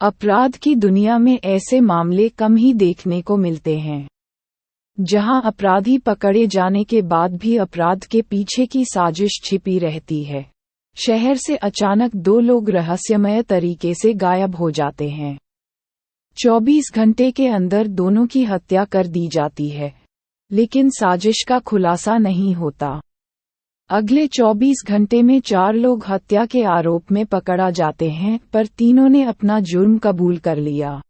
अपराध की दुनिया में ऐसे मामले कम ही देखने को मिलते हैं, जहां अपराधी पकड़े जाने के बाद भी अपराध के पीछे की साजिश छिपी रहती है। शहर से अचानक दो लोग रहस्यमय तरीके से गायब हो जाते हैं। 24 घंटे के अंदर दोनों की हत्या कर दी जाती है, लेकिन साजिश का खुलासा नहीं होता। अगले 24 घंटे में 4 लोग हत्या के आरोप में पकड़ा जाते हैं, पर तीनों ने अपना जुर्म कबूल कर लिया।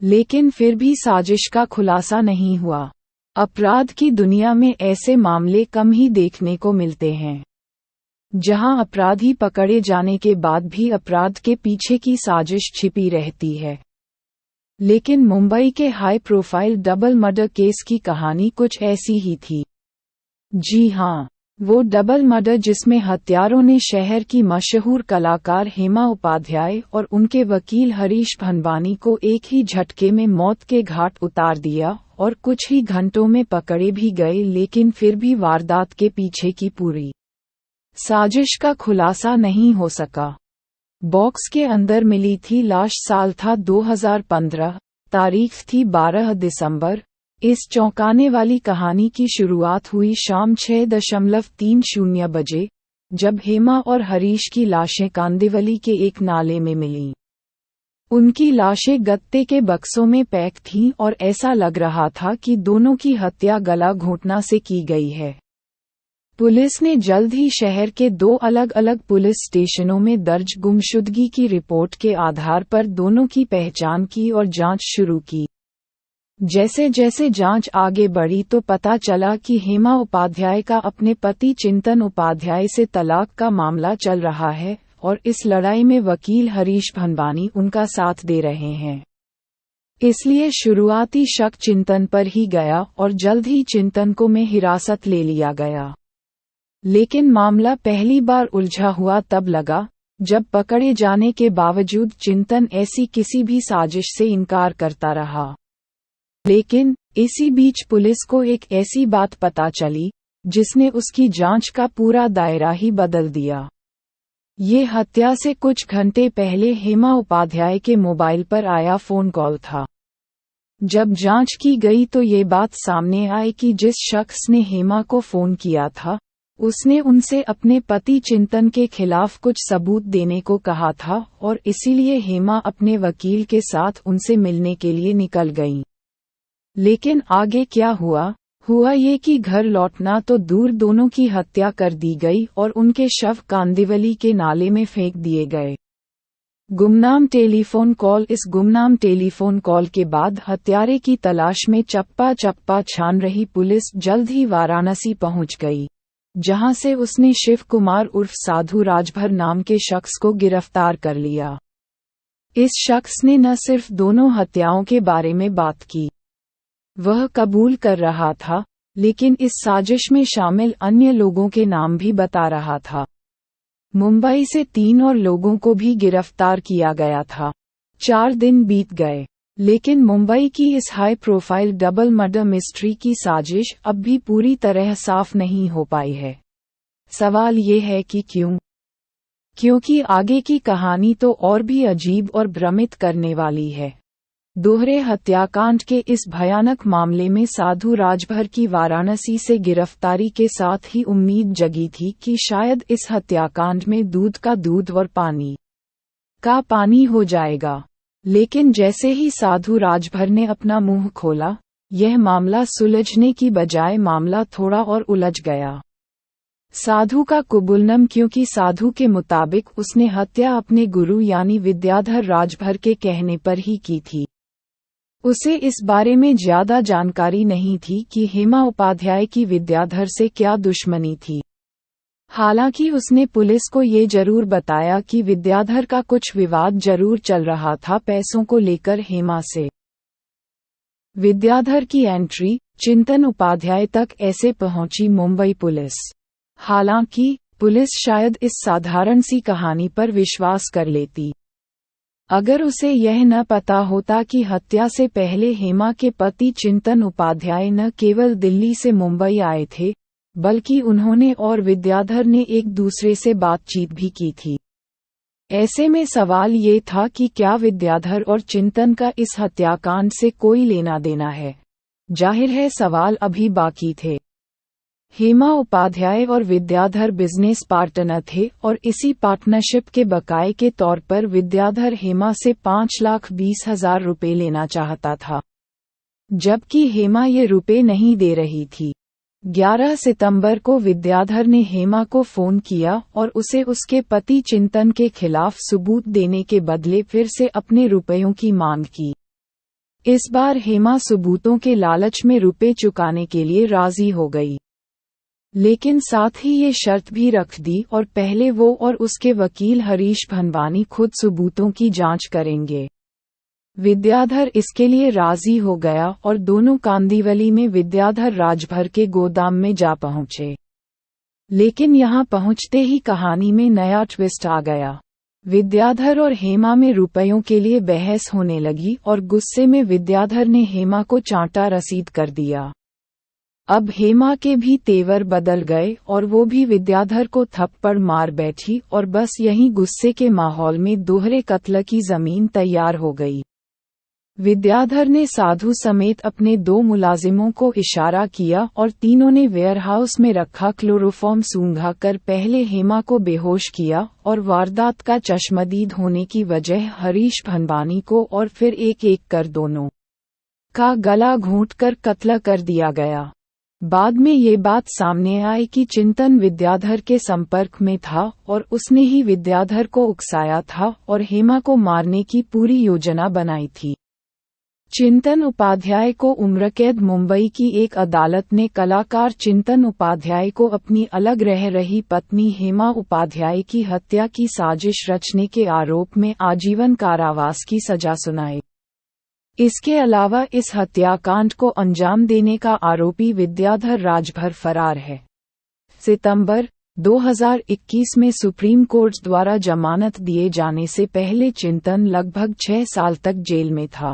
लेकिन फिर भी साजिश का खुलासा नहीं हुआ। अपराध की दुनिया में ऐसे मामले कम ही देखने को मिलते हैं, जहां अपराधी पकड़े जाने के बाद भी अपराध के पीछे की साजिश छिपी रहती है। लेकिन मुंबई के high profile double murder case की कहानी कुछ ऐसी ही थी। जी हां, वो डबल मर्डर जिसमें हत्यारों ने शहर की मशहूर कलाकार हेमा उपाध्याय और उनके वकील हरीश भनवानी को एक ही झटके में मौत के घाट उतार दिया और कुछ ही घंटों में पकड़े भी गए, लेकिन फिर भी वारदात के पीछे की पूरी साजिश का खुलासा नहीं हो सका। बॉक्स के अंदर मिली थी लाश। साल था 2015, तारीख थी 12 दिसंबर। इस चौंकाने वाली कहानी की शुरुआत हुई शाम 6:30 बजे, जब हेमा और हरीश की लाशें कांदिवली के एक नाले में मिलीं। उनकी लाशें गत्ते के बक्सों में पैक थीं और ऐसा लग रहा था कि दोनों की हत्या गला घोंटना से की गई है। पुलिस ने जल्द ही शहर के 2 अलग अलग पुलिस स्टेशनों में दर्ज गुमशुदगी की रिपोर्ट के आधार पर दोनों की पहचान की और जांच शुरू की। जैसे जैसे जांच आगे बढ़ी तो पता चला कि हेमा उपाध्याय का अपने पति चिंतन उपाध्याय से तलाक का मामला चल रहा है और इस लड़ाई में वकील हरीश भनवानी उनका साथ दे रहे हैं। इसलिए शुरुआती शक चिंतन पर ही गया और जल्द ही चिंतन को में हिरासत ले लिया गया। लेकिन मामला पहली बार उलझा हुआ तब लगा, जब पकड़े जाने के बावजूद चिंतन ऐसी किसी भी साजिश से इनकार करता रहा। लेकिन इसी बीच पुलिस को एक ऐसी बात पता चली, जिसने उसकी जांच का पूरा दायरा ही बदल दिया। ये हत्या से कुछ घंटे पहले हेमा उपाध्याय के मोबाइल पर आया फोन कॉल था। जब जांच की गई तो ये बात सामने आई कि जिस शख्स ने हेमा को फोन किया था, उसने उनसे अपने पति चिंतन के खिलाफ कुछ सबूत देने को कहा था और इसीलिए हेमा अपने वकील के साथ उनसे मिलने के लिए निकल गईं। लेकिन आगे क्या हुआ ये कि घर लौटना तो दूर, दोनों की हत्या कर दी गई और उनके शव कांदिवली के नाले में फेंक दिए गए। गुमनाम टेलीफोन कॉल। इस गुमनाम टेलीफोन कॉल के बाद हत्यारे की तलाश में चप्पा चप्पा छान रही पुलिस जल्द ही वाराणसी पहुंच गई, जहां से उसने शिव कुमार उर्फ साधु राजभर नाम के शख्स को गिरफ्तार कर लिया। इस शख्स ने न सिर्फ दोनों हत्याओं के बारे में बात की, वह कबूल कर रहा था, लेकिन इस साजिश में शामिल अन्य लोगों के नाम भी बता रहा था। मुंबई से 3 और लोगों को भी गिरफ्तार किया गया था। 4 दिन बीत गए, लेकिन मुंबई की इस high profile double murder mystery की साजिश अब भी पूरी तरह साफ नहीं हो पाई है। सवाल ये है कि क्यों? क्योंकि आगे की कहानी तो और भी अजीब और भ्रमित करने वाली है। दोहरे हत्याकांड के इस भयानक मामले में साधु राजभर की वाराणसी से गिरफ्तारी के साथ ही उम्मीद जगी थी कि शायद इस हत्याकांड में दूध का दूध और पानी का पानी हो जाएगा। लेकिन जैसे ही साधु राजभर ने अपना मुंह खोला, यह मामला सुलझने की बजाय मामला थोड़ा और उलझ गया। साधु का कुबुलनम, क्योंकि साधु के मुताबिक उसने हत्या अपने गुरु यानी विद्याधर राजभर के कहने पर ही की थी। उसे इस बारे में ज्यादा जानकारी नहीं थी कि हेमा उपाध्याय की विद्याधर से क्या दुश्मनी थी। हालांकि उसने पुलिस को ये जरूर बताया कि विद्याधर का कुछ विवाद जरूर चल रहा था पैसों को लेकर हेमा से। विद्याधर की एंट्री चिंतन उपाध्याय तक ऐसे पहुंची मुंबई पुलिस। हालांकि पुलिस शायद इस साधारण सी कहानी पर विश्वास कर लेती, अगर उसे यह न पता होता कि हत्या से पहले हेमा के पति चिंतन उपाध्याय न केवल दिल्ली से मुंबई आए थे, बल्कि उन्होंने और विद्याधर ने एक दूसरे से बातचीत भी की थी। ऐसे में सवाल ये था कि क्या विद्याधर और चिंतन का इस हत्याकांड से कोई लेना देना है। जाहिर है सवाल अभी बाकी थे। हेमा उपाध्याय और विद्याधर बिजनेस पार्टनर थे और इसी पार्टनरशिप के बकाये के तौर पर विद्याधर हेमा से 5,20,000 रुपये लेना चाहता था, जबकि हेमा ये रुपये नहीं दे रही थी। 11 सितंबर को विद्याधर ने हेमा को फोन किया और उसे उसके पति चिंतन के खिलाफ सबूत देने के बदले फिर से अपने रुपयों की मांग की। इस बार हेमा सबूतों के लालच में रुपये चुकाने के लिए राजी हो गई, लेकिन साथ ही ये शर्त भी रख दी और पहले वो और उसके वकील हरीश भनवानी खुद सबूतों की जांच करेंगे। विद्याधर इसके लिए राजी हो गया और दोनों कांदिवली में विद्याधर राजभर के गोदाम में जा पहुंचे। लेकिन यहां पहुंचते ही कहानी में नया ट्विस्ट आ गया। विद्याधर और हेमा में रुपयों के लिए बहस होने लगी और गुस्से में विद्याधर ने हेमा को चांटा रसीद कर दिया। अब हेमा के भी तेवर बदल गए और वो भी विद्याधर को थप्पड़ मार बैठी और बस यहीं गुस्से के माहौल में दोहरे कत्ल की जमीन तैयार हो गई। विद्याधर ने साधु समेत अपने 2 मुलाजिमों को इशारा किया और तीनों ने वेयरहाउस में रखा क्लोरोफॉर्म सूंघा कर पहले हेमा को बेहोश किया और वारदात का चश्मदीद होने की वजह हरीश भनवानी को और फिर एक एक कर दोनों का गला घोंटकर कत्ल कर दिया गया। बाद में ये बात सामने आई कि चिंतन विद्याधर के संपर्क में था और उसने ही विद्याधर को उकसाया था और हेमा को मारने की पूरी योजना बनाई थी। चिंतन उपाध्याय को उम्रकैद मुंबई की एक अदालत ने कलाकार चिंतन उपाध्याय को अपनी अलग रह रही पत्नी हेमा उपाध्याय की हत्या की साजिश रचने के आरोप में आजीवन कारावास की सजा सुनाई। इसके अलावा इस हत्याकांड को अंजाम देने का आरोपी विद्याधर राजभर फरार है। सितंबर 2021 में सुप्रीम कोर्ट द्वारा जमानत दिए जाने से पहले चिंतन लगभग 6 साल तक जेल में था।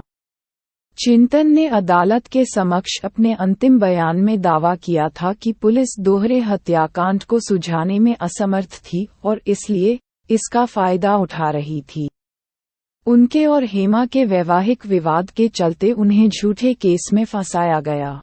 चिंतन ने अदालत के समक्ष अपने अंतिम बयान में दावा किया था कि पुलिस दोहरे हत्याकांड को सुलझाने में असमर्थ थी और इसलिए इसका फायदा उठा रही थी। उनके और हेमा के वैवाहिक विवाद के चलते उन्हें झूठे केस में फंसाया गया।